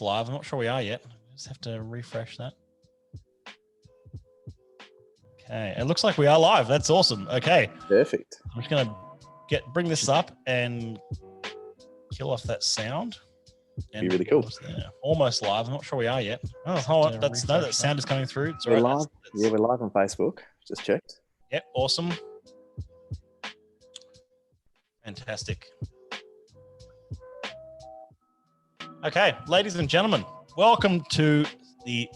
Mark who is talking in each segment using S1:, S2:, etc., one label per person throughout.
S1: almost live. I'm not sure we are yet. Just have to refresh that. Okay, it looks like we are live. That's awesome. Okay,
S2: perfect.
S1: I'm just gonna bring this up and kill off that sound. And
S2: be really cool.
S1: Almost live. I'm not sure we are yet. Oh, hold on. That sound is coming through. It's
S2: we're live. Yeah, we're live on Facebook. Just checked.
S1: Yep, awesome. Fantastic. Okay, ladies and gentlemen, welcome to the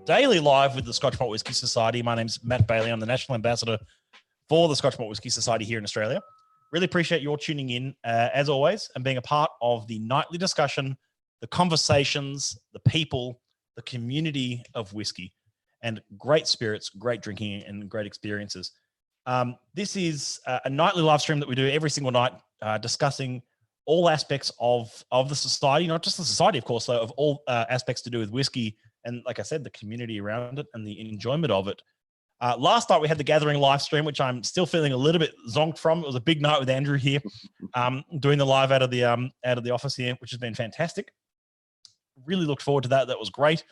S1: Daily Live with the Scotch Malt Whisky Society. My name's Matt Bailey. I'm the National Ambassador for the Scotch Malt Whisky Society here in Australia. Really appreciate your tuning in, as always, and being a part of the nightly discussion, the conversations, the people, the community of whiskey, and great spirits, great drinking, and great experiences. This is a nightly live stream that we do every single night, discussing all aspects of the society, not just the society, of course, though, of all aspects to do with whiskey, and like I said, the community around it and the enjoyment of it. Last night we had the Gathering live stream, which I'm still feeling a little bit zonked from. It was a big night with Andrew here, doing the live out of the office here, which has been fantastic. Really looked forward to that. That was great.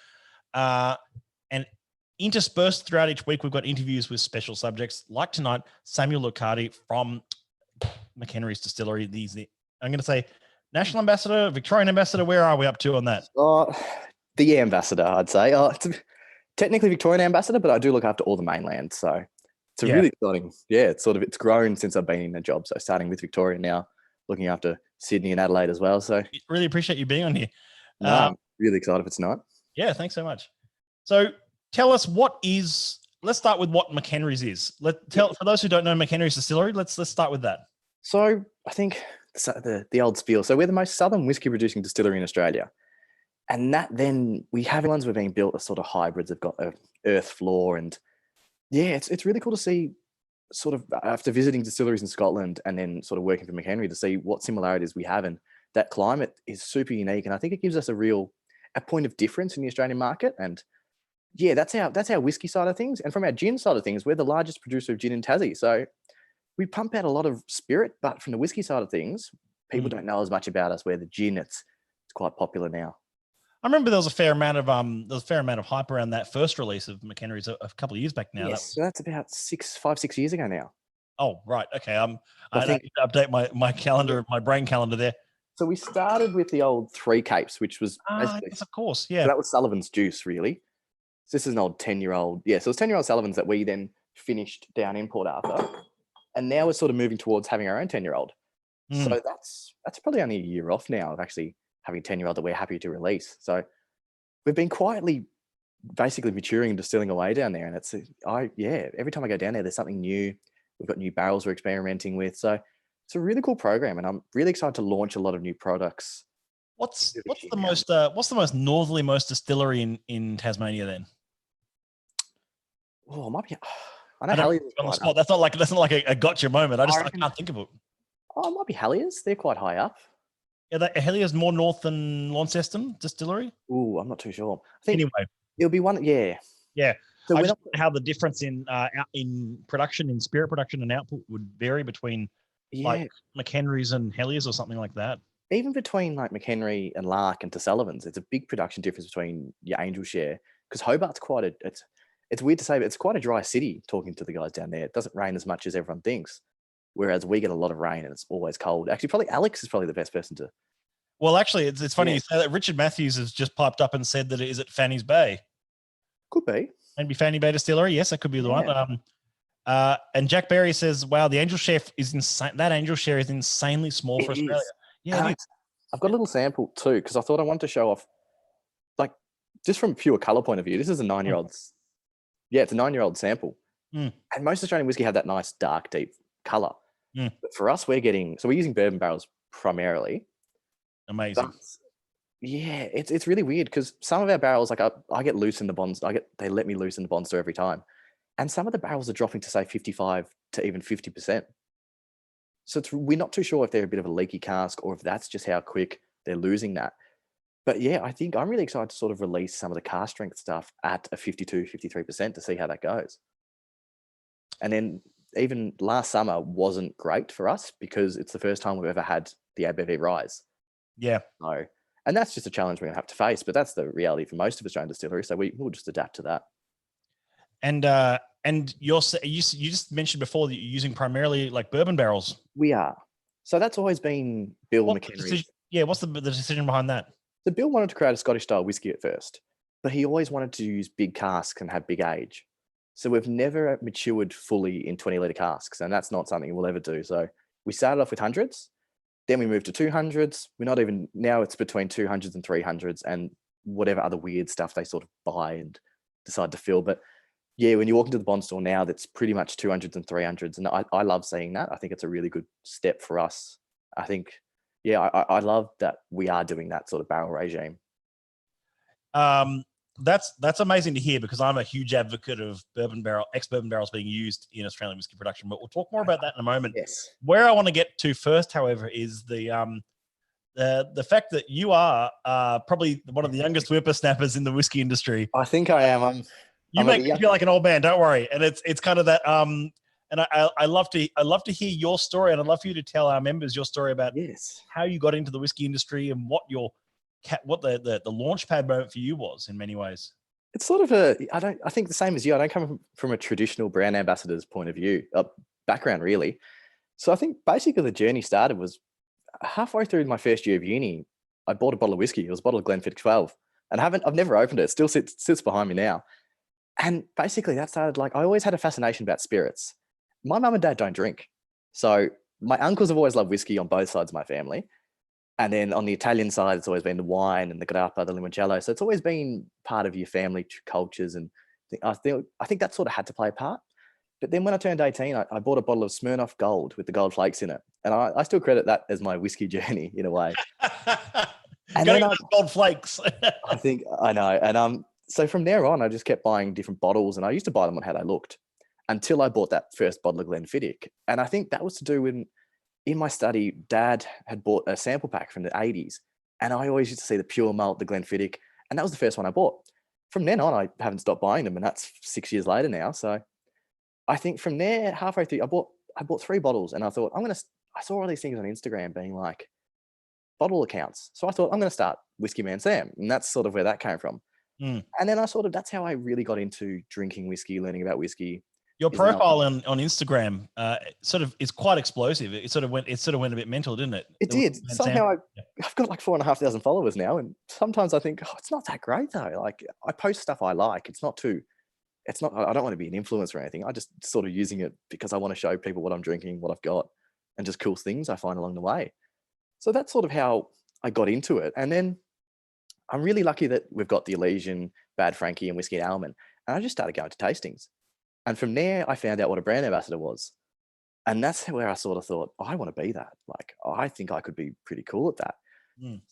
S1: And interspersed throughout each week, we've got interviews with special subjects, like tonight, Samuel Lucardie from McHenry's Distillery. I'm going to say National Ambassador, Victorian Ambassador. Where are we up to on that?
S2: The ambassador, I'd say. It's technically Victorian Ambassador, but I do look after all the mainland. So it's a really exciting. Yeah, it's grown since I've been in the job. So starting with Victoria now, looking after Sydney and Adelaide as well. So
S1: really appreciate you being on here.
S2: No, I'm really excited for tonight.
S1: Yeah, thanks so much. So tell us let's start with what McHenry's is. For those who don't know McHenry's Distillery, let's start with that.
S2: So I think the old spiel. So we're the most southern whiskey producing distillery in Australia. And that then we have ones we're being built as sort of hybrids. They've got an earth floor. And yeah, it's really cool to see sort of after visiting distilleries in Scotland and then sort of working for McHenry to see what similarities we have. And that climate is super unique. And I think it gives us a point of difference in the Australian market. And yeah, that's our whiskey side of things. And from our gin side of things, we're the largest producer of gin in Tassie. So we pump out a lot of spirit, but from the whiskey side of things, people don't know as much about us, where the gin, it's quite popular now.
S1: I remember there was a fair amount of hype around that first release of McHenry's a couple of years back now.
S2: Yes, so that's about 6 years ago now.
S1: Oh, right. Okay. I think to update my calendar, my brain calendar there.
S2: So we started with the old Three Capes, which was
S1: yes, of course, yeah.
S2: So that was Sullivan's Juice, really. So this is an old 10-year-old. Yeah, so it's 10-year-old Sullivan's that we then finished down in Port Arthur, and now we're sort of moving towards having our own 10-year-old. So that's probably only a year off now of actually having a 10-year-old that we're happy to release. So we've been quietly, basically maturing and distilling away down there, and every time I go down there, there's something new. We've got new barrels we're experimenting with. So it's a really cool program, and I'm really excited to launch a lot of new products.
S1: What's the most northerly-most distillery in Tasmania then?
S2: Oh, it might be. I know Halliers
S1: on the spot. That's not like a gotcha moment. I can't think of it.
S2: Oh, it might be Halliers. They're quite high up.
S1: Yeah, Halliers more north than Launceston Distillery.
S2: Oh, I'm not too sure. I think
S1: anyway,
S2: it'll be one. Yeah.
S1: Yeah. So I just wonder how the difference in production, in spirit production and output would vary between like McHenry's and Halliers or something like that.
S2: Even between like McHenry and Lark and to Sullivan's, it's a big production difference between your Angel share, because Hobart's it's weird to say, but it's quite a dry city talking to the guys down there. It doesn't rain as much as everyone thinks, whereas we get a lot of rain and it's always cold. Actually, probably Alex is probably the best person to.
S1: Well, actually, it's funny you say that. Richard Matthews has just piped up and said that it is at Fanny's Bay.
S2: Could be.
S1: Maybe Fanny Bay Distillery. Yes, that could be the one. And Jack Berry says, wow, the Angel share is insane. That Angel share is insanely small for Australia. Yeah,
S2: I've got a little sample too, because I thought I wanted to show off, like, just from a pure color point of view, this is a 9-year-old. Yeah, it's a 9-year-old sample. And most Australian whiskey have that nice, dark, deep color. But for us, we're using bourbon barrels primarily.
S1: Amazing.
S2: Yeah, it's really weird because some of our barrels, like I get loose in the bonds. They let me loose in the bonds every time. And some of the barrels are dropping to say 55 to even 50%. So we're not too sure if they're a bit of a leaky cask or if that's just how quick they're losing that. But yeah, I think I'm really excited to sort of release some of the cask strength stuff at a 52, 53% to see how that goes. And then even last summer wasn't great for us because it's the first time we've ever had the ABV rise.
S1: Yeah.
S2: So And that's just a challenge we're going to have to face. But that's the reality for most of Australian distilleries. So we'll just adapt to that.
S1: And you just mentioned before that you're using primarily like bourbon barrels.
S2: We are. So that's always been Bill McHenry's.
S1: What's the decision behind that?
S2: So Bill wanted to create a Scottish style whiskey at first, but he always wanted to use big casks and have big age. So we've never matured fully in 20-litre casks, and that's not something we'll ever do. So we started off with hundreds, then we moved to 200s. We're not even, now it's between 200s and 300s and whatever other weird stuff they sort of buy and decide to fill. But yeah, when you walk into the bond store now, that's pretty much 200s and 300s. And I love seeing that. I think it's a really good step for us. I think, yeah, I love that we are doing that sort of barrel regime.
S1: That's amazing to hear, because I'm a huge advocate of ex-bourbon barrels being used in Australian whiskey production, but we'll talk more about that in a moment.
S2: Yes.
S1: Where I want to get to first, however, is the fact that you are probably one of the youngest whippersnappers in the whiskey industry.
S2: I think I am.
S1: You make me feel like an old man. Don't worry. And it's kind of that. And I love to hear your story, and I'd love for you to tell our members your story about how you got into the whiskey industry and what the launch pad moment for you was in many ways.
S2: It's sort of I think the same as you. I don't come from a traditional brand ambassador's point of view, background really. So I think basically the journey started was halfway through my first year of uni. I bought a bottle of whiskey. It was a bottle of Glenfiddich 12, and I've never opened it. It still sits behind me now. And basically that started, like, I always had a fascination about spirits. My mum and dad don't drink. So my uncles have always loved whiskey on both sides of my family. And then on the Italian side, it's always been the wine and the grappa, the limoncello. So it's always been part of your family cultures. And I think that sort of had to play a part. But then when I turned 18, I bought a bottle of Smirnoff Gold with the gold flakes in it. And I still credit that as my whiskey journey in a way. And then
S1: gold flakes.
S2: I know. And so from there on, I just kept buying different bottles, and I used to buy them on how they looked until I bought that first bottle of Glenfiddich. And I think that was to do with, in my study, Dad had bought a sample pack from the 80s, and I always used to see the pure malt, the Glenfiddich, and that was the first one I bought. From then on, I haven't stopped buying them, and that's 6 years later now. So I think from there, halfway through, I bought 3 bottles, and I thought, I saw all these things on Instagram being like bottle accounts. So I thought, I'm going to start Whiskey Man Sam, and that's sort of where that came from. And then that's how I really got into drinking whiskey, learning about whiskey.
S1: Your profile on Instagram sort of is quite explosive. It sort of went a bit mental, didn't it?
S2: It did. Somehow I've got like 4,500 followers now, and sometimes I think, it's not that great though. Like, I post stuff I like. I don't want to be an influencer or anything. I just sort of using it because I want to show people what I'm drinking, what I've got, and just cool things I find along the way. So that's sort of how I got into it. And then I'm really lucky that we've got the Elysian, Bad Frankie, and Whiskey and Almond. And I just started going to tastings. And from there, I found out what a brand ambassador was. And that's where I sort of thought, I want to be that. Like, I think I could be pretty cool at that.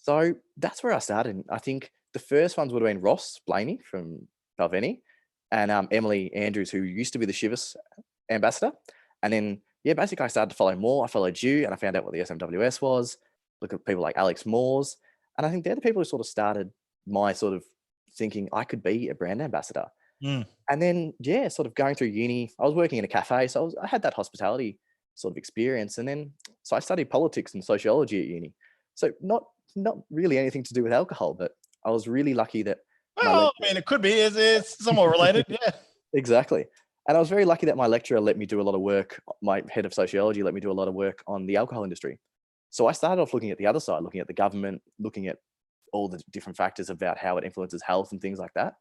S2: So that's where I started. And I think the first ones would have been Ross Blaney from Balvenie and Emily Andrews, who used to be the Chivas ambassador. And then, basically I started to follow more. I followed you, and I found out what the SMWS was. Look at people like Alex Moores. And I think they're the people who sort of started my sort of thinking I could be a brand ambassador. And then, sort of going through uni, I was working in a cafe. So I had that hospitality sort of experience. And then, so I studied politics and sociology at uni. So not really anything to do with alcohol, but I was really lucky that.
S1: Well, it could be. It's somewhat related. Yeah.
S2: Exactly. And I was very lucky that my lecturer let me do a lot of work. My head of sociology let me do a lot of work on the alcohol industry. So I started off looking at the other side, looking at the government, looking at all the different factors about how it influences health and things like that.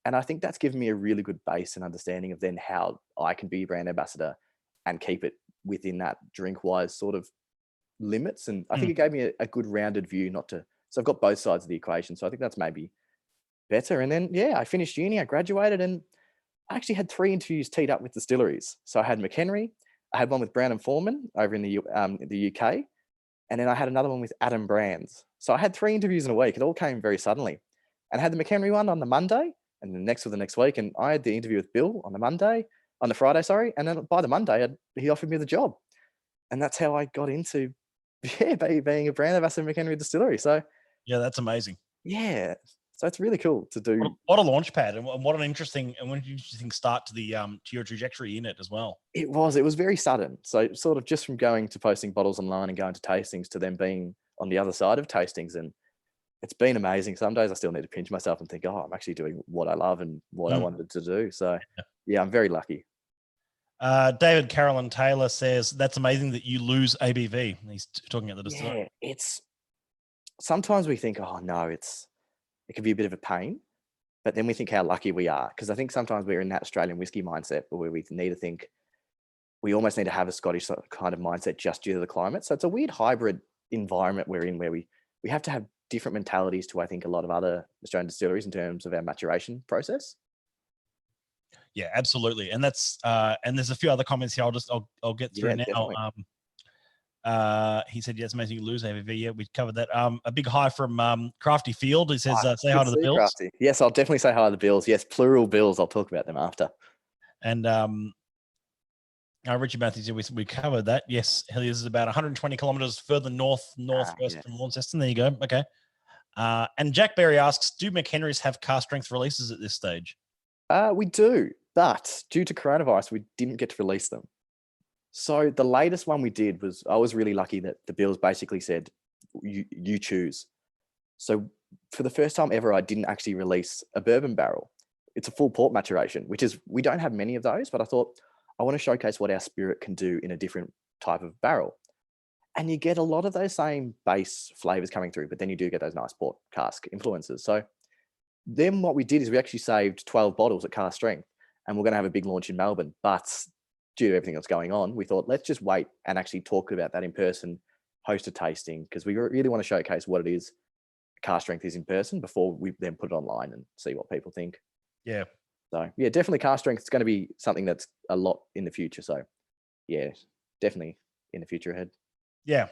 S2: And I think that's given me a really good base and understanding of then how I can be a brand ambassador and keep it within that drink-wise sort of limits. And I think it gave me a good rounded view, so I've got both sides of the equation. So I think that's maybe better. And then, I finished uni, I graduated, and I actually had 3 interviews teed up with distilleries. So I had McHenry, I had one with Brown and Foreman over in the UK, and then I had another one with Adam Brands. So I had 3 interviews in a week. It all came very suddenly. And I had the McHenry one on the Monday, and the next for the next week. And I had the interview with Bill on the Friday, sorry. And then by the Monday, he offered me the job. And that's how I got into, being a brand ambassador at McHenry Distillery. So
S1: yeah, that's amazing.
S2: Yeah. So it's really cool to do.
S1: What a launch pad, and what an interesting start to the to your trajectory in it as well.
S2: It was very sudden. So sort of just from going to posting bottles online and going to tastings to then being on the other side of tastings. And it's been amazing. Some days I still need to pinch myself and think, oh, I'm actually doing what I love and what I wanted to do. So yeah, I'm very lucky.
S1: David Carolyn Taylor says, that's amazing that you lose ABV. He's talking at the distillery.
S2: Yeah, it's sometimes we think, oh no, it can be a bit of a pain, but then we think how lucky we are. Because I think sometimes we're in that Australian whiskey mindset where we need to think we almost need to have a Scottish kind of mindset just due to the climate. So it's a weird hybrid environment we're in where we have to have different mentalities to, I think, a lot of other Australian distilleries in terms of our maturation process.
S1: Yeah, absolutely. And that's and there's a few other comments here. I'll get through now.
S2: Definitely.
S1: He said, yeah, it's amazing you lose ABV. Yeah, we covered that. A big hi from Crafty Field. He says, say hi to the Bills.
S2: Crafty. Yes, I'll definitely say hi to the Bills. Yes, plural Bills. I'll talk about them after.
S1: And Richard Matthews, we covered that. Yes, he is about 120 kilometers further northwest from Launceston. There you go. Okay. And Jack Berry asks, do McHenrys have car strength releases at this stage?
S2: We do, but due to coronavirus, we didn't get to release them. So the latest one we did was, I was really lucky that the Bills basically said, you choose. So for the first time ever, I didn't actually release a bourbon barrel. It's a full port maturation, which is, we don't have many of those, but I thought I want to showcase what our spirit can do in a different type of barrel. And you get a lot of those same base flavors coming through, but then you do get those nice port cask influences. So then what we did is we actually saved 12 bottles at cask strength, and we're going to have a big launch in Melbourne. But due to everything that's going on, we thought, let's just wait and actually talk about that in person, host a tasting, because we really want to showcase what it is cask strength is in person before we then put it online and see what people think.
S1: Yeah.
S2: So yeah, definitely cask strength. It's going to be something that's a lot in the future. So yeah, definitely in the future ahead.
S1: Yeah.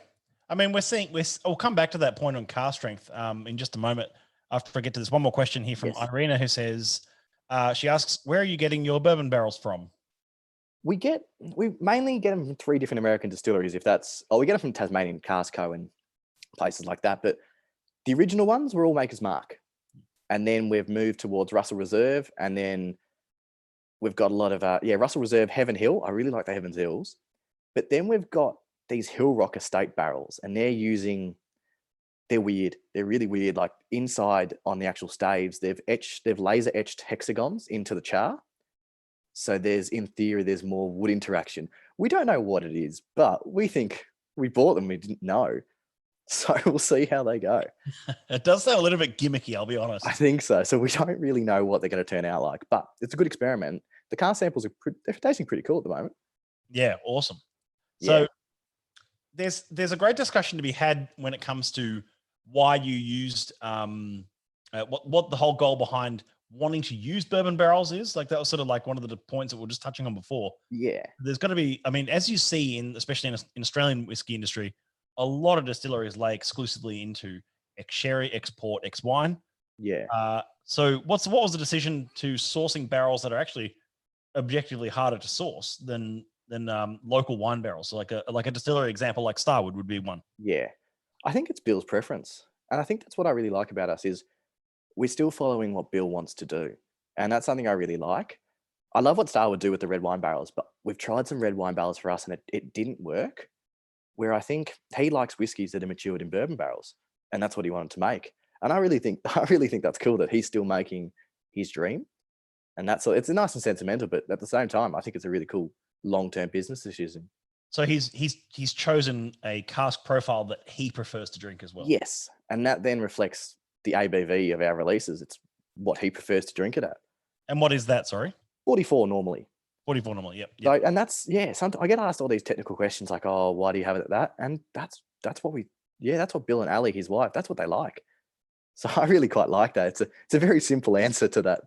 S1: I mean, we'll come back to that point on cask strength in just a moment. After I get to this, one more question here from Irina, who says, she asks, where are you getting your bourbon barrels from?
S2: We mainly get them from 3 different American distilleries. We get them from Tasmanian Cask Co and places like that. But the original ones were all Maker's Mark. And then we've moved towards Russell Reserve. And then we've got a lot of, Russell Reserve, Heaven Hill. I really like the Heaven Hills. But then we've got these Hill Rock Estate barrels, and they're weird. They're really weird. Like inside on the actual staves, they've laser etched hexagons into the char. So in theory, there's more wood interaction. We don't know what it is, but we think we bought them. We didn't know. So we'll see how they go.
S1: It does sound a little bit gimmicky, I'll be honest.
S2: I think so. So we don't really know what they're going to turn out like, but it's a good experiment. The car samples they're tasting pretty cool at the moment.
S1: Yeah, awesome. So there's a great discussion to be had when it comes to why you used what the whole goal behind wanting to use bourbon barrels is. Like that was sort of like one of the points that we were just touching on before.
S2: Yeah.
S1: There's going to be, I mean, as you see especially in Australian whiskey industry, a lot of distilleries lay exclusively into ex sherry, ex port, ex wine.
S2: Yeah.
S1: So what was the decision to sourcing barrels that are actually objectively harder to source than local wine barrels? So like a distillery example, like Starwood would be one.
S2: Yeah. I think it's Bill's preference. And I think that's what I really like about us is we're still following what Bill wants to do. And that's something I really like. I love what Starwood do with the red wine barrels, but we've tried some red wine barrels for us and it didn't work. Where I think he likes whiskies that are matured in bourbon barrels. And that's what he wanted to make. And I really think that's cool that he's still making his dream. And it's nice and sentimental, but at the same time, I think it's a really cool long-term business decision.
S1: So he's chosen a cask profile that he prefers to drink as well.
S2: Yes. And that then reflects the ABV of our releases. It's what he prefers to drink it at.
S1: And what is that, sorry?
S2: 44 normally.
S1: 44 normally, yep.
S2: So, and that's, sometimes I get asked all these technical questions like, oh, why do you have it at that? And that's what Bill and Ali, his wife, that's what they like. So I really quite like that. It's a very simple answer to that.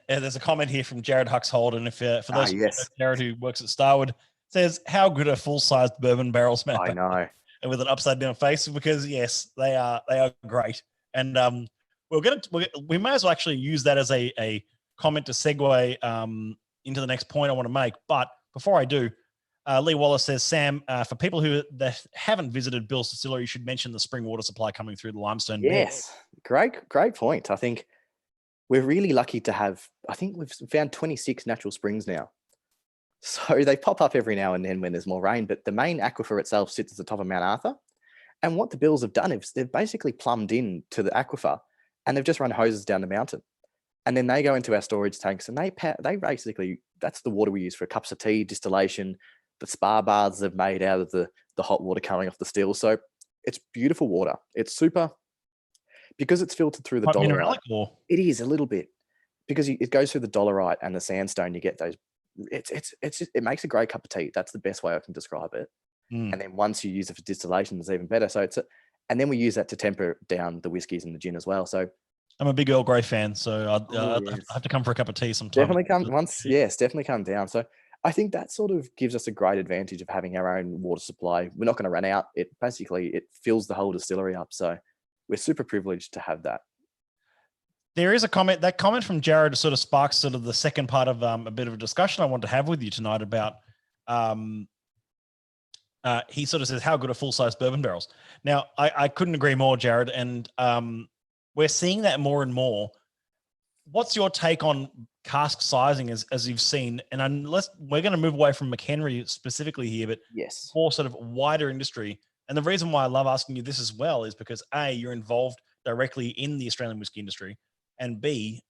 S1: There's a comment here from Jared Huxhold, and if for those Jared who works at Starwood, says, how good are full-sized bourbon barrels, man?
S2: I know.
S1: And with an upside down face, because yes, they are great. And we may as well actually use that as a comment to segue into the next point I want to make. But before I do, Lee Wallace says, Sam, for people that haven't visited Bill's Distillery, you should mention the spring water supply coming through the limestone.
S2: Yes, great point. I think we're really lucky to have, I think we've found 26 natural springs now. So they pop up every now and then when there's more rain, but the main aquifer itself sits at the top of Mount Arthur. And what the Bills have done is they've basically plumbed in to the aquifer and they've just run hoses down the mountain. And then they go into our storage tanks and they basically, that's the water we use for cups of tea, distillation, the spa baths they've made out of the hot water coming off the still. So it's beautiful water. It's super, because it's filtered through the
S1: Quite
S2: dolerite.
S1: mineralic, or
S2: It is a little bit, because it goes through the dolerite and the sandstone. You get those. It makes a great cup of tea. That's the best way I can describe it. And then once you use it for distillation, it's even better. So and then we use that to temper down the whiskies and the gin as well. So
S1: I'm a big Earl Grey fan, so I'd
S2: yes.
S1: have to come for a cup of tea sometime.
S2: Definitely come down. So I think that sort of gives us a great advantage of having our own water supply. We're not going to run out. It fills the whole distillery up. So we're super privileged to have that.
S1: There is a comment. That comment from Jared sort of sparks sort of the second part of a bit of a discussion I want to have with you tonight about. He sort of says, how good are full-size bourbon barrels? Now, I couldn't agree more, Jared. And we're seeing that more and more. What's your take on cask sizing as you've seen? And unless we're going to move away from McHenry specifically here, but
S2: yes,
S1: more sort of wider industry. And the reason why I love asking you this as well is because A, you're involved directly in the Australian whiskey industry, and B,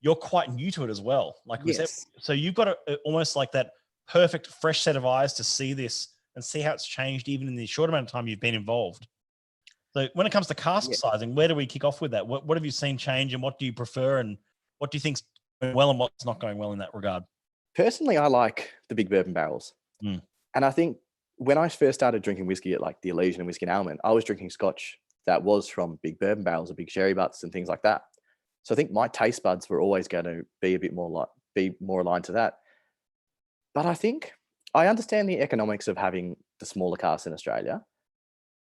S1: you're quite new to it as well. Like we said, so you've got almost like that perfect fresh set of eyes to see this and see how it's changed even in the short amount of time you've been involved. So when it comes to cask sizing, where do we kick off with that? What have you seen change, and what do you prefer, and what do you think's going well and what's not going well in that regard?
S2: Personally, I like the big bourbon barrels. And I think when I first started drinking whiskey at like the Elysian and Whiskey and Almond, I was drinking Scotch that was from big bourbon barrels or big sherry butts and things like that. So I think my taste buds were always going to be be more aligned to that. But I think I understand the economics of having the smaller casks in Australia.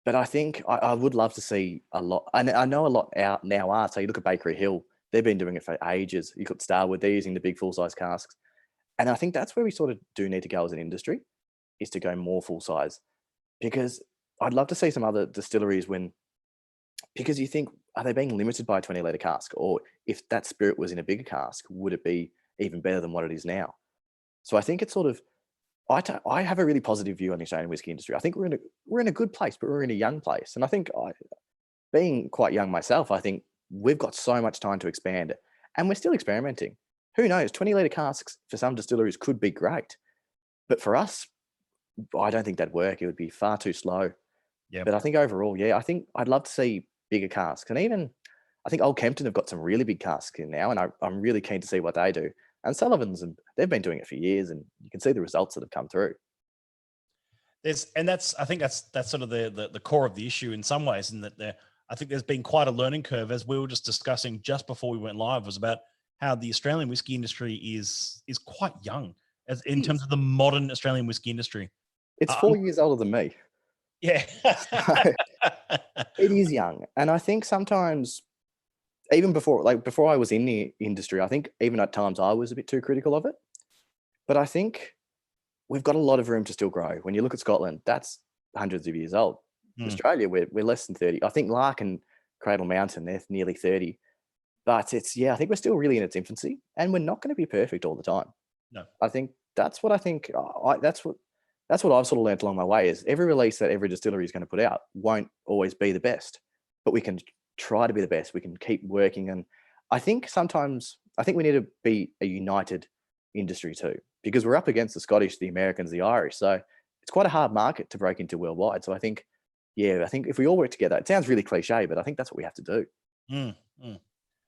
S2: But I think I would love to see a lot. And I know a lot out now are. So you look at Bakery Hill, they've been doing it for ages. You got Starwood, they're using the big full-size casks. And I think that's where we sort of do need to go as an industry, is to go more full-size. Because I'd love to see some other distilleries because you think, are they being limited by a 20-litre cask? Or if that spirit was in a bigger cask, would it be even better than what it is now? So I think it's sort of, I have a really positive view on the Australian whiskey industry. I think we're in a good place, but we're in a young place. And I think being quite young myself, I think we've got so much time to expand, and we're still experimenting. Who knows? 20-litre casks for some distilleries could be great, but for us, I don't think that'd work. It would be far too slow.
S1: Yeah.
S2: But I think overall, I think I'd love to see bigger casks, and even I think Old Kempton have got some really big casks in now, and I'm really keen to see what they do. And Sullivan's, and they've been doing it for years, and you can see the results that have come through.
S1: I think that's sort of the core of the issue in some ways, in that I think there's been quite a learning curve, as we were just discussing just before we went live, was about how the Australian whiskey industry is quite young in terms of the modern Australian whiskey industry.
S2: It's 4 years older than me.
S1: Yeah.
S2: It is young. And I think sometimes, even before I was in the industry, I think even at times I was a bit too critical of it. But I think we've got a lot of room to still grow. When you look at Scotland, that's hundreds of years old. Australia, we're less than 30. I think Lark and Cradle Mountain, they're nearly 30. But I think we're still really in its infancy, and we're not going to be perfect all the time.
S1: No.
S2: I think that's what that's what I've sort of learned along my way, is every release that every distillery is going to put out won't always be the best, but we can try to be the best. We can keep working. And I think sometimes, we need to be a united industry too, because we're up against the Scottish, the Americans, the Irish. So it's quite a hard market to break into worldwide. So I think if we all work together, it sounds really cliche, but I think that's what we have to do.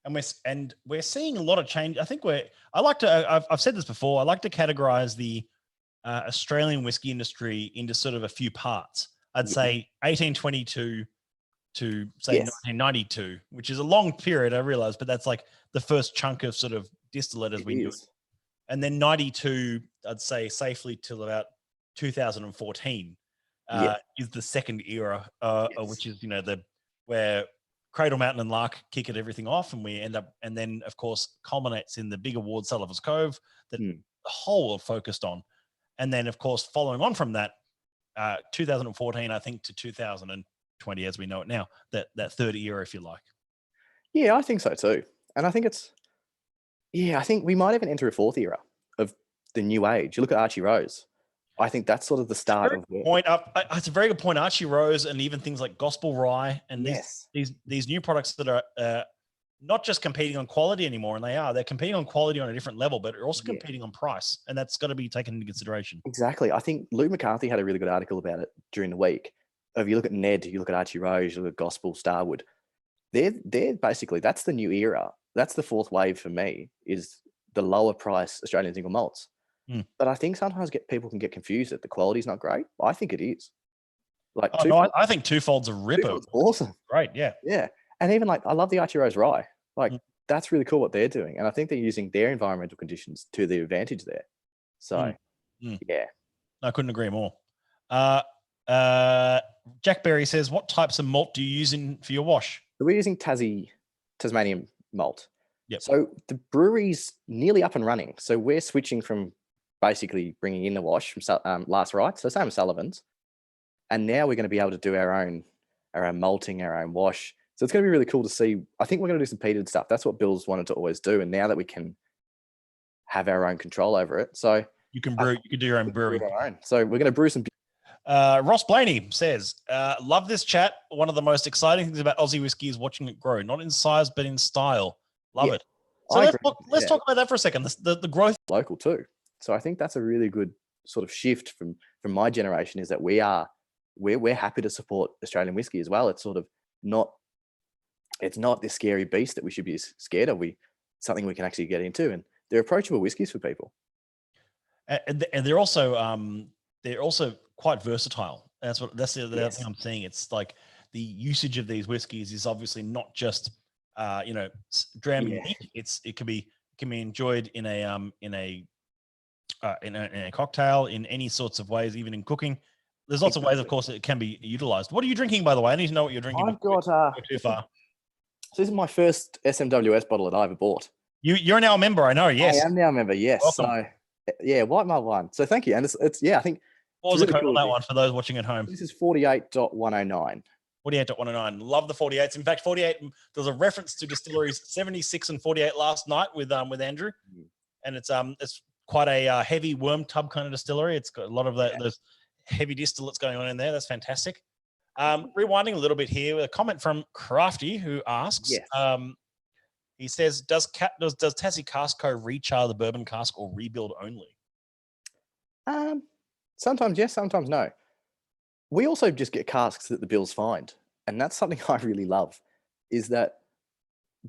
S1: And we're seeing a lot of change. I think I've said this before, I like to categorize the Australian whiskey industry into sort of a few parts. I'd say 1822 to say 1992, which is a long period, I realize, but that's like the first chunk of sort of distillate as we do it. And then 92, I'd say safely till about 2014 is the second era, which is, where Cradle Mountain and Lark kick everything off, and we end up, and then of course culminates in the big award, Sullivan's Cove, that the whole world focused on. And then of course, following on from that, 2014, I think, to 2020 as we know it now, that third era, if you like.
S2: Yeah, I think so too. And I think I think we might even enter a fourth era of the new age. You look at Archie Rose. I think that's sort of the start of
S1: point up. It's a very good point. Archie Rose and even things like Gospel Rye and these new products that are not just competing on quality anymore, and they're competing on quality on a different level, but they're also competing on price, and that's got to be taken into consideration.
S2: Exactly. I think Luke McCarthy had a really good article about it during the week. If you look at Ned, you look at Archie Rose, you look at Gospel, Starwood, they're basically, that's the new era. That's the fourth wave for me, is the lower price Australian single malts. But I think sometimes people can get confused that the quality's not great. I think it is. Like,
S1: I think Twofold's a ripper.
S2: Twofold's awesome.
S1: Great, yeah.
S2: Yeah. And even like, I love the Archie Rose Rye. Like, that's really cool what they're doing. And I think they're using their environmental conditions to their advantage there. So, yeah.
S1: I couldn't agree more. Jack Berry says, what types of malt do you use for your wash?
S2: So we're using Tasmanian malt.
S1: Yep.
S2: So the brewery's nearly up and running. So we're switching from basically bringing in the wash from Last Right, so same as Sullivan's. And now we're going to be able to do our own malting, our own wash. So it's going to be really cool to see. I think we're going to do some peated stuff. That's what Bill's wanted to always do. And now that we can have our own control over it. So
S1: you can brew, you can do your own brewing.
S2: So we're going to brew some.
S1: Ross Blaney says, love this chat. One of the most exciting things about Aussie whiskey is watching it grow, not in size, but in style. Love it. So let's talk about that for a second. The growth.
S2: Local too. So I think that's a really good sort of shift from my generation, is that we're happy to support Australian whiskey as well. It's sort of it's not this scary beast that we should be scared of. Something we can actually get into, and they're approachable whiskeys for people.
S1: And they're also quite versatile. That's the other thing I'm seeing. It's like the usage of these whiskeys is obviously not just dram and neat. It can be enjoyed in a cocktail, in any sorts of ways, even in cooking. There's lots of ways, of course, it can be utilized. What are you drinking, by the way? I need to know what you're drinking.
S2: I've got
S1: too far.
S2: So this is my first SMWS bottle that I ever bought.
S1: You're now a member, I know. Yes,
S2: I am now a member. Yes. Welcome. So White Mile Wine. So thank you. And it's I think.
S1: What was the code on that one for those watching at home?
S2: This is 48.109.
S1: 48.109. Love the 48s. In fact, 48. There's a reference to Distillery's 76 and 48 last night with Andrew, and it's quite a heavy worm tub kind of distillery. It's got a lot of those heavy distillates going on in there. That's fantastic. Rewinding a little bit here with a comment from Crafty, who asks, he says, does Tassie Cask Co. recharge the bourbon cask or rebuild only?
S2: Sometimes yes, sometimes no. We also just get casks that the bills find. And that's something I really love, is that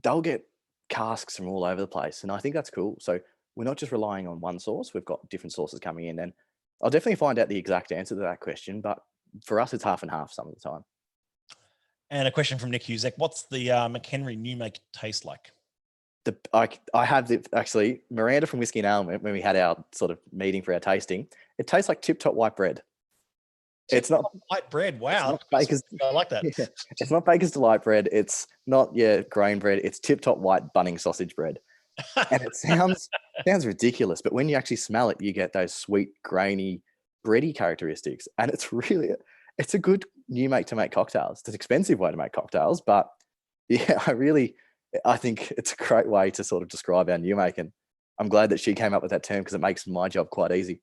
S2: they'll get casks from all over the place. And I think that's cool. So we're not just relying on one source. We've got different sources coming in. And I'll definitely find out the exact answer to that question. But for us, it's half and half some of the time.
S1: And a question from Nick Husek. What's the McHenry new make taste like?
S2: I have actually, Miranda from Whiskey and Ale, when we had our sort of meeting for our tasting, it tastes like tip-top white bread. It's not
S1: white bread. Wow.
S2: Baker's,
S1: I like that.
S2: Yeah, it's not Baker's Delight bread. It's not grain bread. It's tip-top white bunning sausage bread. And it sounds ridiculous, but when you actually smell it, you get those sweet, grainy, bready characteristics. And it's a good new make to make cocktails. It's an expensive way to make cocktails, but yeah, I think it's a great way to sort of describe our new make. And I'm glad that she came up with that term, because it makes my job quite easy.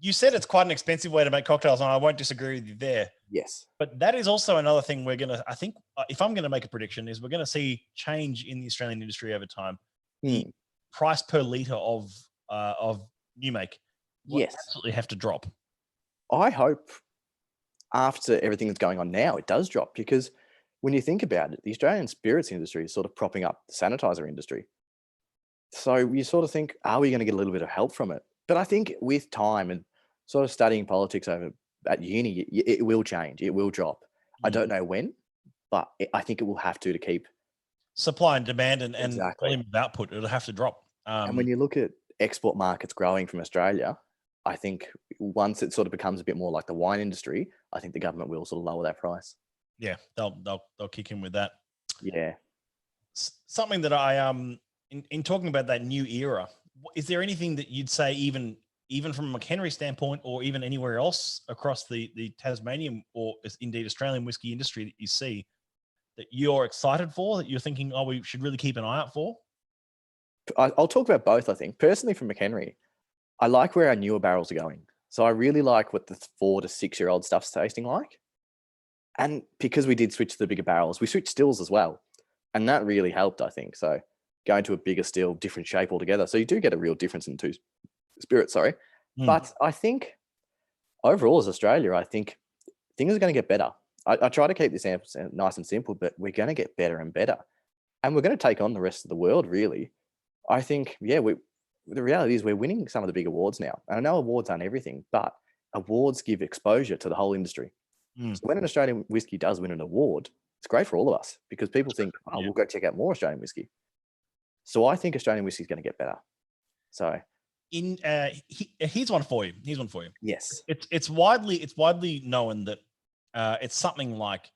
S1: You said it's quite an expensive way to make cocktails, and I won't disagree with you there.
S2: Yes.
S1: But that is also another thing I think, if I'm going to make a prediction, is we're going to see change in the Australian industry over time. The price per litre of new make will absolutely have to drop. I
S2: hope after everything that's going on now, it does drop, because when you think about it, the Australian spirits industry is sort of propping up the sanitizer industry. So you sort of think, are we going to get a little bit of help from it? But I think with time and sort of studying politics at uni, it will change. It will drop. I don't know when, but I think it will have to keep
S1: supply and demand and volume of output. It'll have to drop.
S2: And when you look at export markets growing from Australia, I think once it sort of becomes a bit more like the wine industry, I think the government will sort of lower that price.
S1: Yeah, they'll kick in with that.
S2: Yeah.
S1: Something that I in talking about that new era, is there anything that you'd say even from a McHenry standpoint, or even anywhere else across the Tasmanian or indeed Australian whiskey industry, that you see that you're excited for, that you're thinking, oh, we should really keep an eye out for?
S2: I'll talk about both, I think. Personally, from McHenry, I like where our newer barrels are going. So I really like what the 4 to 6 year old stuff's tasting like. And because we did switch to the bigger barrels, we switched stills as well. And that really helped, I think. So going to a bigger still, different shape altogether. So you do get a real difference in two spirits, sorry. But I think overall as Australia, I think things are going to get better. I try to keep this answer nice and simple, but we're going to get better and better. And we're going to take on the rest of the world, really. I think, the reality is we're winning some of the big awards now. And I know awards aren't everything, but awards give exposure to the whole industry. So when an Australian whiskey does win an award, it's great for all of us because people think, we'll go check out more Australian whiskey. So I think Australian whiskey is going to get better. So
S1: here's one for you.
S2: Yes.
S1: It's widely known that it's something like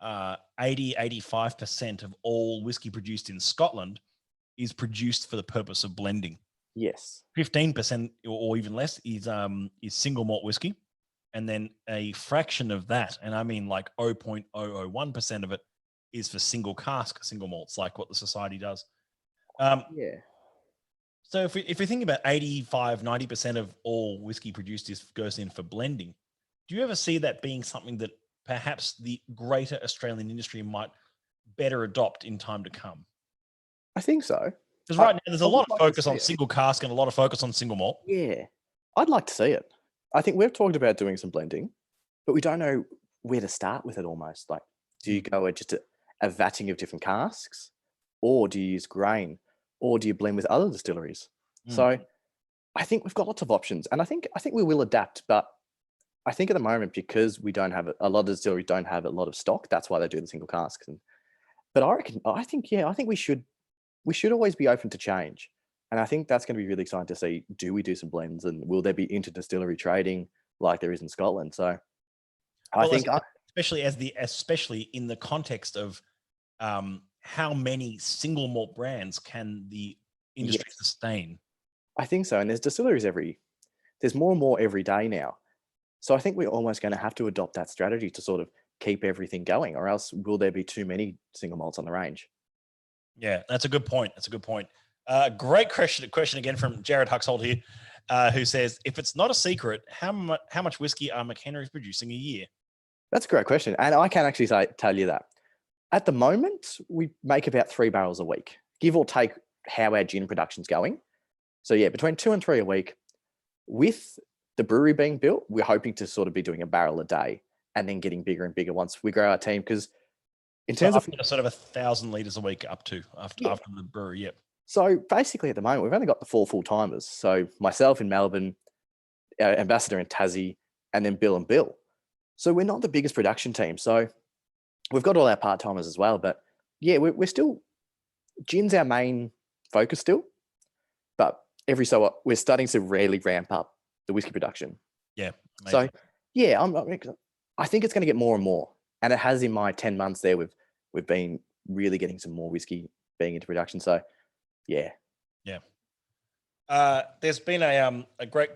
S1: 85% of all whiskey produced in Scotland is produced for the purpose of blending.
S2: Yes.
S1: 15% or even less is single malt whiskey. And then a fraction of that, and I mean like 0.001% of it, is for single cask, single malts, like what the society does. So if we think about 85, 90% of all whiskey produced goes in for blending, do you ever see that being something that perhaps the greater Australian industry might better adopt in time to come?
S2: I think so.
S1: Because right now there's a lot of focus on single cask and a lot of focus on single malt.
S2: Yeah, I'd like to see it. I think we've talked about doing some blending, but we don't know where to start with it almost. Like, do you go at just a vatting of different casks, or do you use grain, or do you blend with other distilleries? So I think we've got lots of options, and I think we will adapt. But I think at the moment, because we don't have a lot of distilleries don't have a lot of stock, that's why they do the single casks. But I think we should always be open to change. And I think that's going to be really exciting to see. Do we do some blends, and will there be interdistillery trading like there is in Scotland? So
S1: especially in the context of how many single malt brands can the industry sustain?
S2: I think so. And there's more and more every day now. So I think we're almost going to have to adopt that strategy to sort of keep everything going, or else will there be too many single malts on the range?
S1: Yeah, that's a good point. Great question again from Jared Huxhold here, who says, if it's not a secret, how much whiskey are McHenry's producing a year?
S2: That's a great question. And I can actually tell you that. At the moment, we make about 3 barrels a week, give or take how our gin production's going. So yeah, between 2 and 3 a week. With the brewery being built, we're hoping to sort of be doing a barrel a day and then getting bigger and bigger once we grow our team. Because in terms of
S1: sort of 1,000 liters a week up to after the brewery, yep.
S2: So basically at the moment, we've only got the 4 full-timers. So myself in Melbourne, our ambassador in Tassie, and then Bill and Bill. So we're not the biggest production team. So we've got all our part-timers as well. But yeah, we're still, gin's our main focus still. But we're starting to really ramp up the whiskey production.
S1: Yeah.
S2: So
S1: Amazing.
S2: yeah, I think it's going to get more and more. And it has in my 10 months there, we've been really getting some more whiskey being into production. So yeah.
S1: There's been a great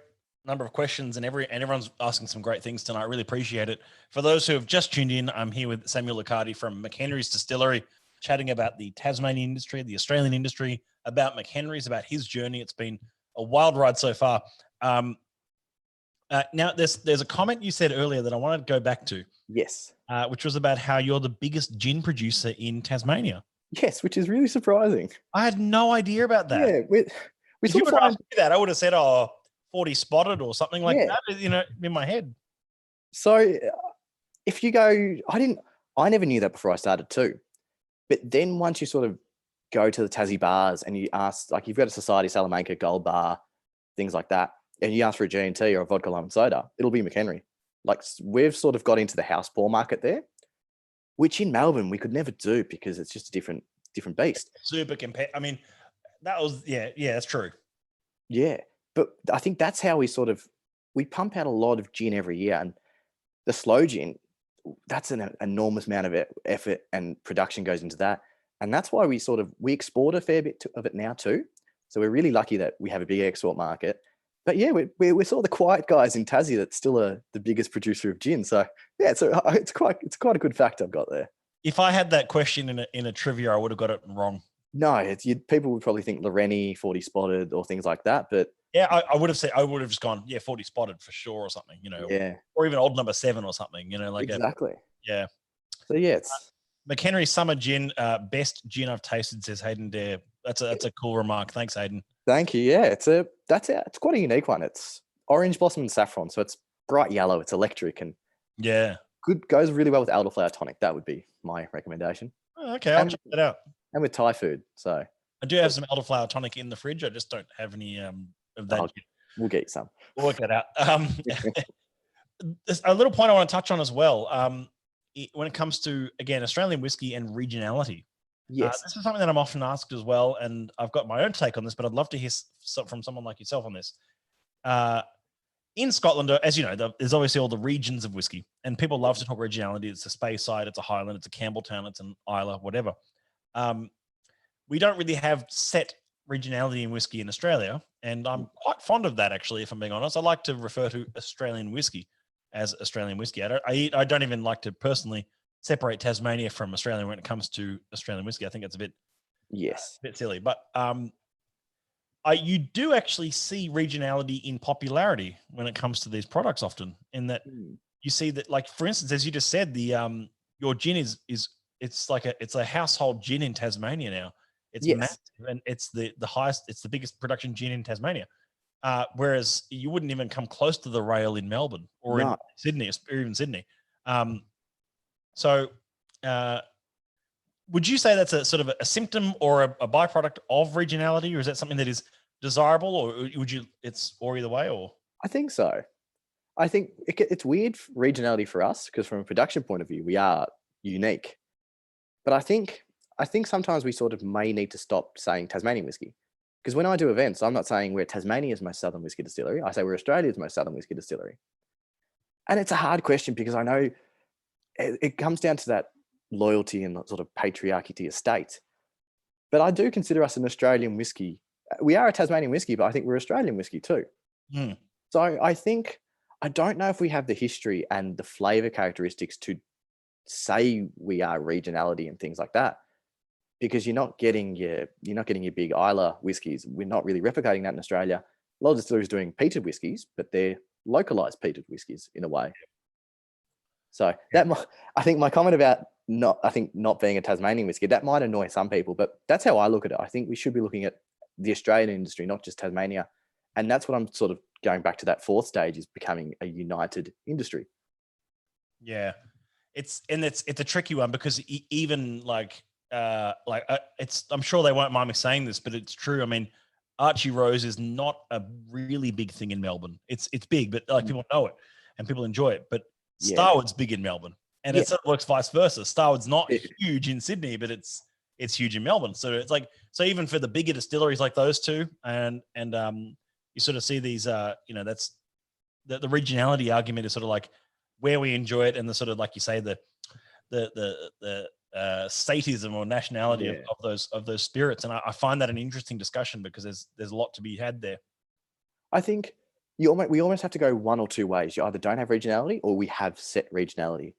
S1: number of questions, and everyone's asking some great things tonight. I really appreciate it. For those who have just tuned in, I'm here with Samuel Lucardie from McHenry's Distillery, chatting about the Tasmanian industry, the Australian industry, about McHenry's, about his journey. It's been a wild ride so far. Now, there's a comment you said earlier that I wanted to go back to.
S2: Yes.
S1: Which was about how you're the biggest gin producer in Tasmania.
S2: Yes, which is really surprising.
S1: I had no idea about that.
S2: Yeah,
S1: if you would have asked me that, I would have said, 40 spotted or something like that, in my head.
S2: So if you go, I never knew that before I started too. But then once you sort of go to the Tassie bars and you ask, like you've got a Society, Salamanca, Gold Bar, things like that, and you ask for a G&T or a vodka lime soda, it'll be McHenry. Like we've sort of got into the house pour market there, which in Melbourne we could never do because it's just a different beast.
S1: Super competitive. I mean, that was, that's true.
S2: Yeah. But I think that's how we pump out a lot of gin every year, and the slow gin, that's an enormous amount of effort and production goes into that. And that's why we export a fair bit of it now too. So we're really lucky that we have a big export market. But yeah, we're sort of the quiet guys in Tassie that's still the biggest producer of gin. So yeah, it's quite a good fact I've got there.
S1: If I had that question in a trivia, I would have got it wrong.
S2: No, people would probably think Loreni 40 spotted or things like that. But
S1: Yeah, I would have said, I would have just gone, yeah, 40 spotted for sure or something,
S2: Yeah,
S1: or even old number 7 or something, like
S2: exactly.
S1: yeah.
S2: So yeah, it's
S1: McHenry Summer Gin, best gin I've tasted, says Hayden Dare. That's a cool remark. Thanks, Hayden.
S2: thank you. Yeah, it's quite a unique one. It's orange blossom and saffron, so it's bright yellow. It's electric and
S1: Yeah.
S2: good. Goes really well with elderflower tonic. That would be my recommendation.
S1: Oh, okay, I'll check that out.
S2: And with Thai food. So
S1: I do have some elderflower tonic in the fridge. I just don't have any of that.
S2: we'll get you some.
S1: We'll work that out. There's a little point I want to touch on as well. When it comes to, again, Australian whiskey and regionality.
S2: Yes.
S1: This is something that I'm often asked as well, and I've got my own take on this, but I'd love to hear from someone like yourself on this. In Scotland, as you know, there's obviously all the regions of whiskey, and people love to talk regionality. It's a Speyside, it's a Highland, it's a Campbelltown, it's an Islay, whatever. We don't really have set regionality in whiskey in Australia, and I'm quite fond of that, actually, if I'm being honest. I like to refer to Australian whiskey as Australian whiskey. I don't even like to personally separate Tasmania from Australia when it comes to Australian whiskey. I think it's a bit silly. But you do actually see regionality in popularity when it comes to these products often, in that you see that, like, for instance, as you just said, the your gin it's a household gin in Tasmania now. It's massive, and it's the highest, it's the biggest production gin in Tasmania. Whereas you wouldn't even come close to the rail in Melbourne or in Sydney, or even Sydney. So would you say that's a sort of a symptom or a byproduct of regionality, or is that something that is desirable, or would you, or either way? Or
S2: I think so. I think it's weird regionality for us because from a production point of view, we are unique. But I think sometimes we sort of may need to stop saying Tasmanian whiskey. Because when I do events, I'm not saying we're Tasmania's most southern whiskey distillery. I say we're Australia's most southern whiskey distillery. And it's a hard question because I know it comes down to that loyalty and sort of patriarchy to your state. But I do consider us an Australian whiskey. We are a Tasmanian whiskey, but I think we're Australian whiskey too. So I don't know if we have the history and the flavor characteristics to say we are regionality and things like that, because you're not getting your big Islay whiskies. We're not really replicating that in Australia. A lot of distilleries doing peated whiskies, but they're localized peated whiskies in a way. So I think my comment about not being a Tasmanian whiskey, that might annoy some people, but that's how I look at it. I think we should be looking at the Australian industry, not just Tasmania. And that's what I'm sort of going back to, that fourth stage, is becoming a united industry.
S1: Yeah. It's a tricky one because even I'm sure they won't mind me saying this, but it's true. I mean, Archie Rose is not a really big thing in Melbourne. It's big, but people know it and people enjoy it. But Starwood's big in Melbourne, and it sort of works vice versa. Starwood's not huge in Sydney, but it's huge in Melbourne. So it's like, so even for the bigger distilleries like those two, and you sort of see these, that's the regionality argument is sort of like where we enjoy it, and the sort of, like you say, the statism or nationality of those spirits. And I find that an interesting discussion because there's a lot to be had there.
S2: I think we almost have to go one or two ways. You either don't have regionality or we have set regionality.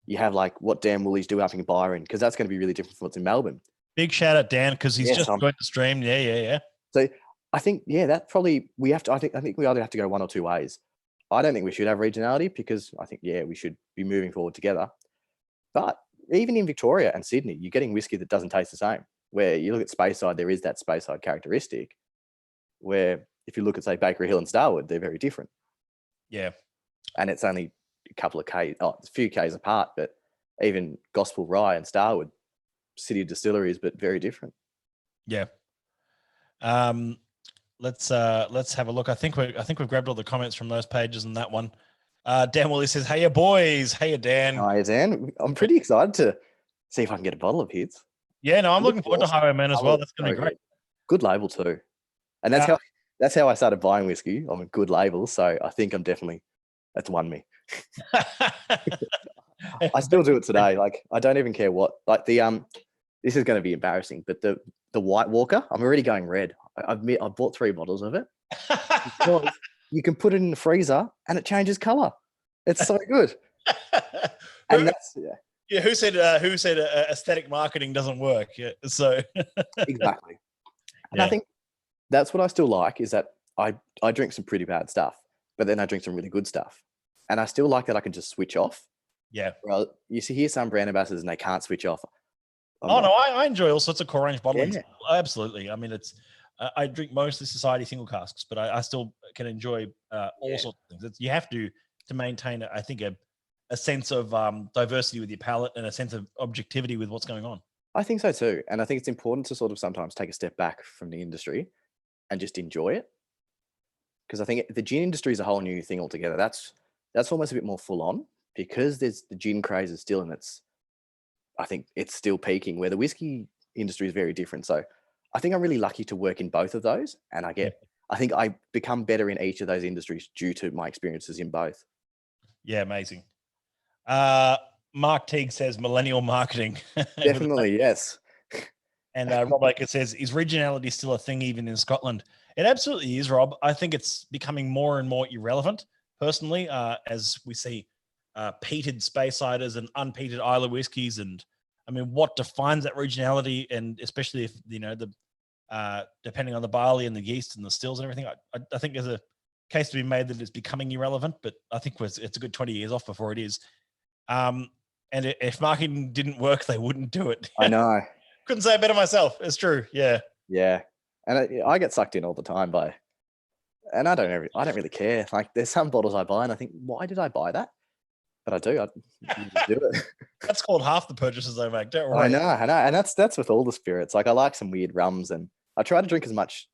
S2: You have like what Dan Woolies do up in Byron, because that's going to be really different from what's in Melbourne.
S1: Big shout out Dan, because he's just joined the stream. Yeah.
S2: So I think that probably we have to. I think we either have to go one or two ways. I don't think we should have regionality because I think we should be moving forward together. But even in Victoria and Sydney, you're getting whiskey that doesn't taste the same. Where you look at Speyside, there is that Speyside characteristic. Where if you look at, say, Bakery Hill and Starwood, they're very different.
S1: Yeah.
S2: And it's only a couple of Ks, it's a few Ks apart, but even Gospel Rye and Starwood, city distilleries, but very different.
S1: Yeah. Let's have a look. I think we've grabbed all the comments from those pages in that one. Dan Woolley says, "Hey, boys. Hey, Dan."
S2: Hi, Dan. I'm pretty excited to see if I can get a bottle of his.
S1: Yeah, no, I'm looking forward to Highwayman as well. That's going to be great.
S2: Good label too. And that's how I started buying whiskey, on a good label. So I think that's won me. I still do it today. Like, I don't even care what, like this is going to be embarrassing, but the White Walker, I'm already going red. I've bought 3 bottles of it. Because you can put it in the freezer and it changes color. It's so good. And that's
S1: who said aesthetic marketing doesn't work? Yeah, so
S2: exactly. And I think that's what I still like, is that I drink some pretty bad stuff, but then I drink some really good stuff. And I still like that I can just switch off.
S1: Yeah.
S2: Well, you see here some brand ambassadors and they can't switch off.
S1: I enjoy all sorts of core range bottling.
S2: Yeah.
S1: Absolutely. I mean, I drink mostly society single casks, but I still can enjoy all sorts of things. You have to maintain, I think, a sense of diversity with your palate and a sense of objectivity with what's going on.
S2: I think so too. And I think it's important to sort of sometimes take a step back from the industry and just enjoy it. Because I think the gin industry is a whole new thing altogether. That's almost a bit more full on because there's the gin craze is still I think it's still peaking, where the whiskey industry is very different. So I think I'm really lucky to work in both of those. And I think I become better in each of those industries due to my experiences in both.
S1: Yeah, amazing. Mark Teague says millennial marketing.
S2: Definitely, yes.
S1: And Rob Baker says, is regionality still a thing even in Scotland? It absolutely is, Rob. I think it's becoming more and more irrelevant, personally, as we see peated space ciders and unpeated Islay whiskies. And I mean, what defines that regionality? And especially if, depending on the barley and the yeast and the stills and everything, I think there's a case to be made that it's becoming irrelevant, but I think it's a good 20 years off before it is. And if marketing didn't work, they wouldn't do it.
S2: I know.
S1: Couldn't say it better myself. It's true. Yeah.
S2: Yeah. And I get sucked in all the time and I don't really care. Like there's some bottles I buy and I think, why did I buy that? But I do. I do it.
S1: That's called half the purchases I make. Don't worry.
S2: I know. And that's with all the spirits. Like I like some weird rums and I try to drink as much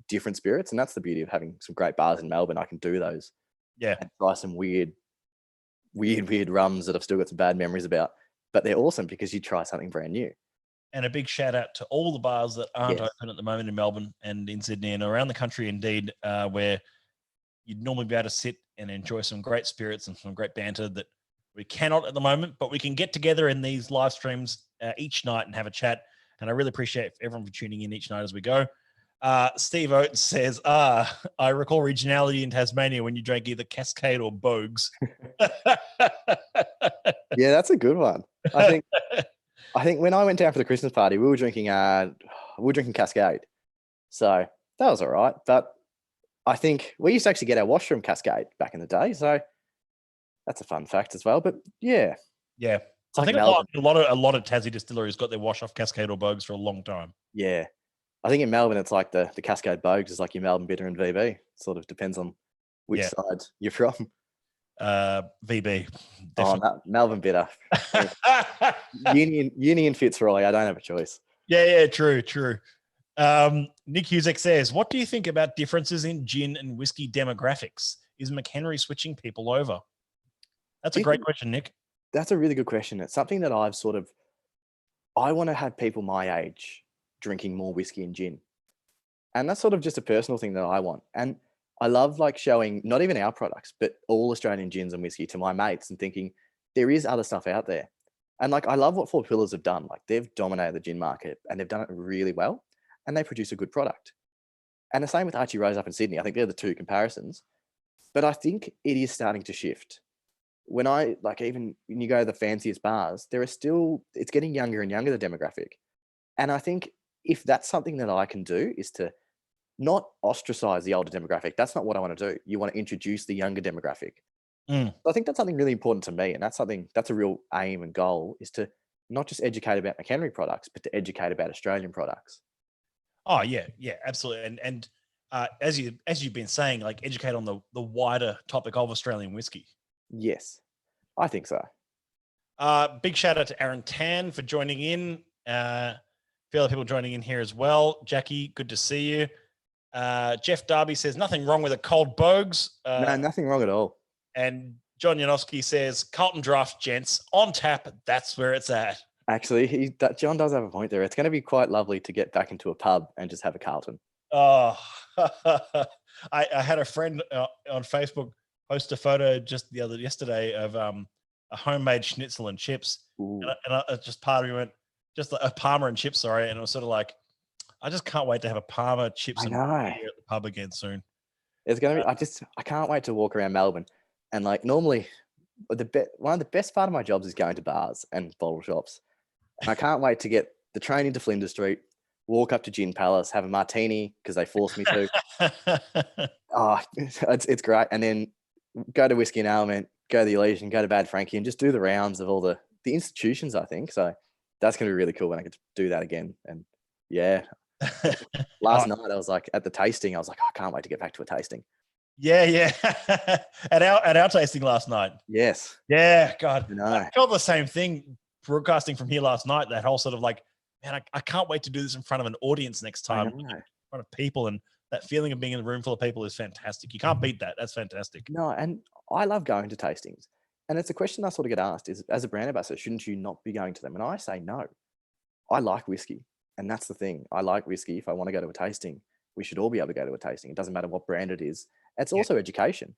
S2: different spirits. And that's the beauty of having some great bars in Melbourne. I can do those.
S1: Yeah.
S2: And try some weird rums that I've still got some bad memories about. But they're awesome because you try something brand new.
S1: And a big shout out to all the bars that aren't open at the moment in Melbourne and in Sydney and around the country, indeed, where you'd normally be able to sit and enjoy some great spirits and some great banter that we cannot at the moment, but we can get together in these live streams each night and have a chat. And I really appreciate everyone for tuning in each night as we go. Steve Oates says, I recall regionality in Tasmania when you drank either Cascade or Bogues.
S2: Yeah, that's a good one. I think when I went down for the Christmas party, we were drinking Cascade. So that was all right. But I think we used to actually get our wash from Cascade back in the day. So that's a fun fact as well. But yeah.
S1: Yeah. I think a lot of Tassie distilleries got their wash off Cascade or Bogues for a long time.
S2: Yeah. I think in Melbourne, it's like the Cascade Bugs is like your Melbourne Bitter and VB. It sort of depends on which side you're from.
S1: VB.
S2: Oh, Melbourne Bitter. Union Fitzroy. I don't have a choice.
S1: Yeah, true. Nick Husek says, what do you think about differences in gin and whiskey demographics? Is McHenry switching people over? That's a great question, Nick.
S2: That's a really good question. It's something that I want to have people my age drinking more whiskey and gin. And that's sort of just a personal thing that I want. And I love like showing not even our products, but all Australian gins and whiskey to my mates and thinking there is other stuff out there. And like, I love what Four Pillars have done. Like they've dominated the gin market and they've done it really well and they produce a good product. And the same with Archie Rose up in Sydney. I think they're the two comparisons, but I think it is starting to shift. Even when you go to the fanciest bars, it's getting younger and younger, the demographic. And I think if that's something that I can do is to not ostracize the older demographic. That's not what I want to do. You want to introduce the younger demographic. So I think that's something really important to me. And that's a real aim and goal is to not just educate about McHenry products, but to educate about Australian products.
S1: Oh yeah, absolutely. And as you've been saying, like educate on the wider topic of Australian whiskey.
S2: Yes, I think so.
S1: Big shout out to Aaron Tan for joining in. A few other people joining in here as well. Jackie, good to see you. Jeff Darby says nothing wrong with a cold Bogues.
S2: No, nothing wrong at all.
S1: And John Janowski says Carlton Draft, gents, on tap. That's where it's at.
S2: Actually, John does have a point there. It's going to be quite lovely to get back into a pub and just have a Carlton.
S1: Oh, I had a friend on Facebook post a photo yesterday of a homemade schnitzel and chips, and I just part of me went just a Parma and chips. Sorry, and it was sort of like, I just can't wait to have a Parma chips and beer at the pub again soon. It's
S2: going to be. I can't wait to walk around Melbourne, and like normally, one of the best part of my jobs is going to bars and bottle shops. And I can't wait to get the train into Flinders Street, walk up to Gin Palace, have a martini because they forced me to. Oh, it's great. And then go to Whiskey and Element, go to the Elysian, go to Bad Frankie, and just do the rounds of all the institutions, I think. So that's going to be really cool when I get to do that again. And yeah, last night I was like at the tasting, I was like, I can't wait to get back to a tasting.
S1: Yeah. at our tasting last night.
S2: Yes.
S1: Yeah, God.
S2: No.
S1: I felt the same thing broadcasting from here last night. That whole sort of like, man, I can't wait to do this in front of an audience next time, in front of people, and that feeling of being in a room full of people is fantastic. You can't beat that. That's fantastic.
S2: No, and I love going to tastings. And it's a question I sort of get asked is, as a brand ambassador, shouldn't you not be going to them? And I say no. I like whiskey. And that's the thing. I like whiskey. If I want to go to a tasting, we should all be able to go to a tasting. It doesn't matter what brand it is. It's also education.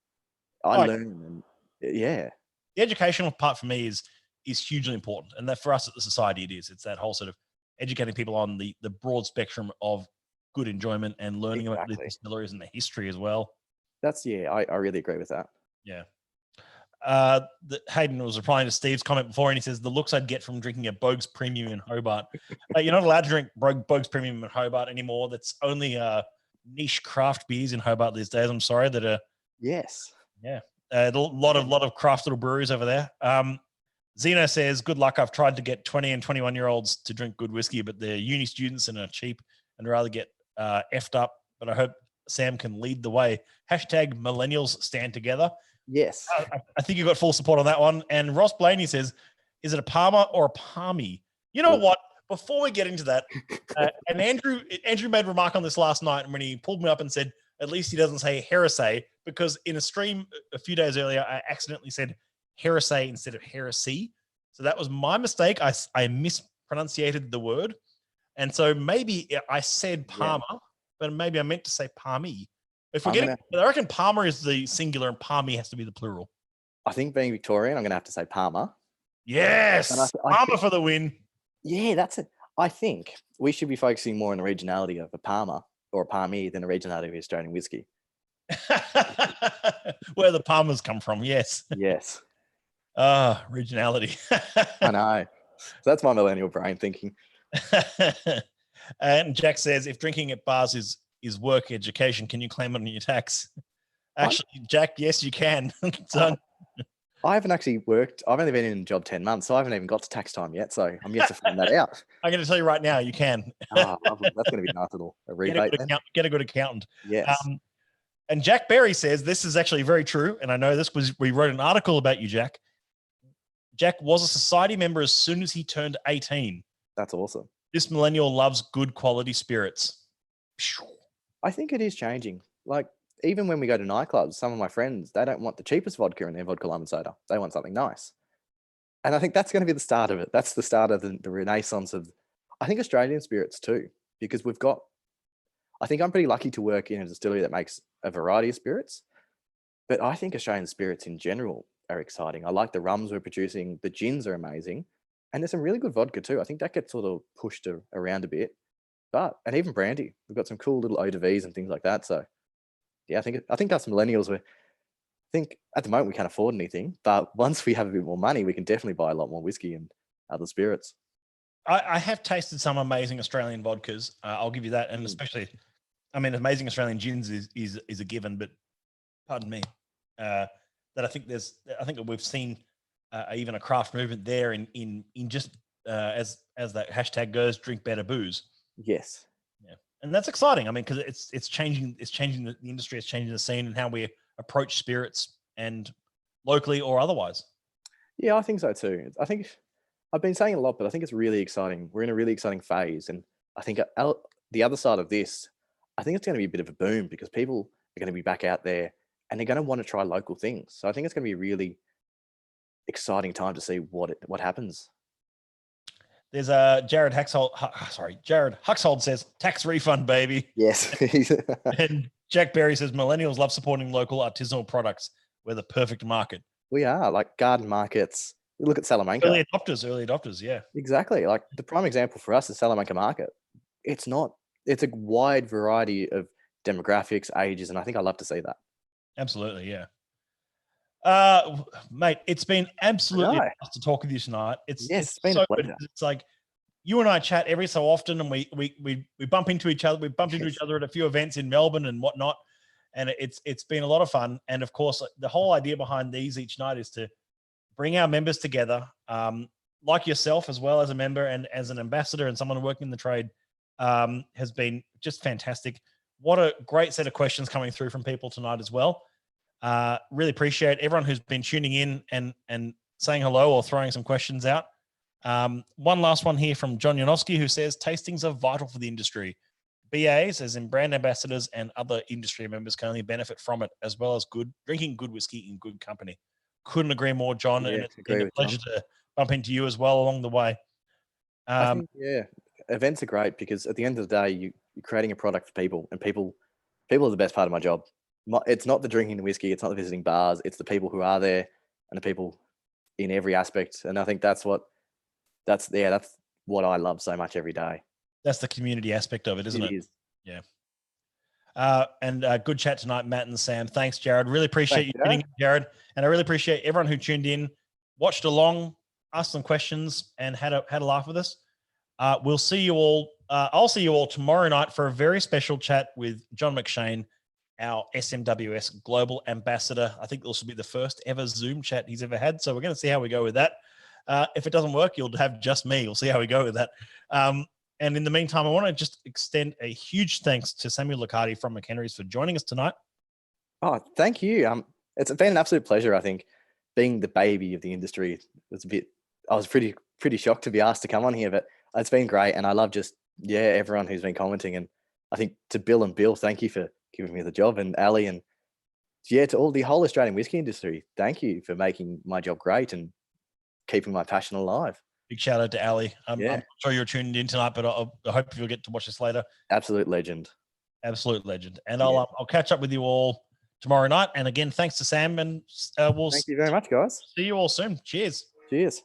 S2: I learn, and yeah.
S1: The educational part for me is hugely important. And that for us at the society, it is. It's that whole sort of educating people on the broad spectrum of good enjoyment and learning about the distilleries and the history as well.
S2: That's, I really agree with that.
S1: Yeah. Hayden was replying to Steve's comment before, and he says the looks I'd get from drinking a Boag's Premium in Hobart. You're not allowed to drink Boag's Premium in Hobart anymore. That's only niche craft beers in Hobart these days. I'm sorry that a lot of craft little breweries over there. Zeno says, good luck. I've tried to get 20 and 21-year-olds to drink good whiskey, but they're uni students and are cheap and rather get effed up. But I hope Sam can lead the way. Hashtag millennials stand together.
S2: Yes.
S1: I think you got full support on that one. And Ross Blaney says, is it a Palmer or a Palmy? You know what? Before we get into that, and Andrew made a remark on this last night when he pulled me up and said, at least he doesn't say heresy, because in a stream a few days earlier, I accidentally said heresy instead of heresy. So that was my mistake. I mispronunciated the word. And so maybe I said Palmer, but maybe I meant to say Palmy. I reckon Palmer is the singular and Palmy has to be the plural.
S2: I think being Victorian, I'm going to have to say Palmer.
S1: Yes, Palmer for the win.
S2: Yeah, that's it. I think we should be focusing more on the regionality of a Palmer or a Palmy than the regionality of Australian whiskey.
S1: Where the Palmers come from, yes.
S2: Yes.
S1: Regionality.
S2: I know. So that's my millennial brain thinking.
S1: And Jack says, if drinking at bars is work education, can you claim it on your tax? Actually, Jack, yes, you can.
S2: I haven't actually worked. I've only been in a job 10 months, so I haven't even got to tax time yet. So I'm yet to find that out.
S1: I'm going to tell you right now, you can.
S2: Lovely. That's going to be a nice little rebate.
S1: Get a good accountant.
S2: Yes.
S1: And Jack Berry says, this is actually very true. And I know we wrote an article about you, Jack. Jack was a society member as soon as he turned 18.
S2: That's awesome.
S1: This millennial loves good quality spirits.
S2: I think it is changing. Like, even when we go to nightclubs, some of my friends, they don't want the cheapest vodka in their vodka lime and soda. They want something nice. And I think that's going to be the start of it. That's the start of the renaissance of, I think, Australian spirits too, because I think I'm pretty lucky to work in a distillery that makes a variety of spirits, but I think Australian spirits in general are exciting. I like the rums we're producing. The gins are amazing. And there's some really good vodka too. I think that gets sort of pushed around a bit, and even brandy. We've got some cool little eau de vies and things like that. So yeah, I think us millennials, I think at the moment we can't afford anything, but once we have a bit more money, we can definitely buy a lot more whiskey and other spirits.
S1: I have tasted some amazing Australian vodkas. I'll give you that. And especially, I mean, amazing Australian gins is a given, but pardon me, that I think that we've seen even a craft movement there in just as that hashtag goes, drink better booze.
S2: Yes.
S1: Yeah. And that's exciting. I mean, because it's changing the industry, it's changing the scene and how we approach spirits, and locally or otherwise.
S2: Yeah, I think so too. I think I've been saying a lot, but I think it's really exciting. We're in a really exciting phase, and I think the other side of this, I think it's going to be a bit of a boom because people are going to be back out there and they're going to want to try local things. So I think it's going to be a really exciting time to see what happens.
S1: There's Jared Huxhold says tax refund, baby.
S2: Yes.
S1: And Jack Berry says millennials love supporting local artisanal products. We're the perfect market.
S2: We are, like garden markets. We look at Salamanca.
S1: Early adopters, yeah.
S2: Exactly. Like the prime example for us is Salamanca market. It's a wide variety of demographics, ages, and I think I love to see that.
S1: Absolutely, yeah. Mate, it's been absolutely nice to talk with you tonight. It's been a pleasure. It's like you and I chat every so often, and we bump into each other. We bumped into each other at a few events in Melbourne and whatnot, and it's been a lot of fun. And of course, the whole idea behind these each night is to bring our members together, like yourself, as well as a member and as an ambassador and someone working in the trade, has been just fantastic. What a great set of questions coming through from people tonight as well. Really appreciate everyone who's been tuning in and saying hello or throwing some questions out. One last one here from John Janowski, who says tastings are vital for the industry. BAs, as in brand ambassadors and other industry members, can only benefit from it, as well as drinking good whiskey in good company. Couldn't agree more, John.
S2: Yeah,
S1: and it's been a pleasure to bump into you as well along the way.
S2: I think, events are great because at the end of the day, you're creating a product for people, and people are the best part of my job. It's not the drinking the whiskey, it's not the visiting bars, it's the people who are there and the people in every aspect. And I think that's what I love so much every day.
S1: That's the community aspect of it, isn't it?
S2: It is.
S1: Yeah. And good chat tonight, Matt and Sam. Thanks, Jared. Really appreciate you tuning in, Jared. And I really appreciate everyone who tuned in, watched along, asked some questions, and had a laugh with us. We'll see you all. I'll see you all tomorrow night for a very special chat with John McShane, our SMWS Global Ambassador. I think this will be the first ever Zoom chat he's ever had. So we're going to see how we go with that. If it doesn't work, you'll have just me. We'll see how we go with that. And in the meantime, I want to just extend a huge thanks to Samuel Lucardie from McHenry's for joining us tonight.
S2: Oh, thank you. It's been an absolute pleasure. I think being the baby of the industry was I was pretty shocked to be asked to come on here, but it's been great. And I love everyone who's been commenting. And I think to Bill and Bill, thank you for giving me the job, and Ali, and to all the whole Australian whiskey industry, thank you for making my job great and keeping my passion alive.
S1: Big shout out to Ali. I'm sure you're tuned in tonight, but I hope you'll get to watch this later.
S2: Absolute legend.
S1: Absolute legend. And I'll catch up with you all tomorrow night. And again, thanks to Sam, and thank
S2: you very much, guys.
S1: See you all soon. Cheers.
S2: Cheers.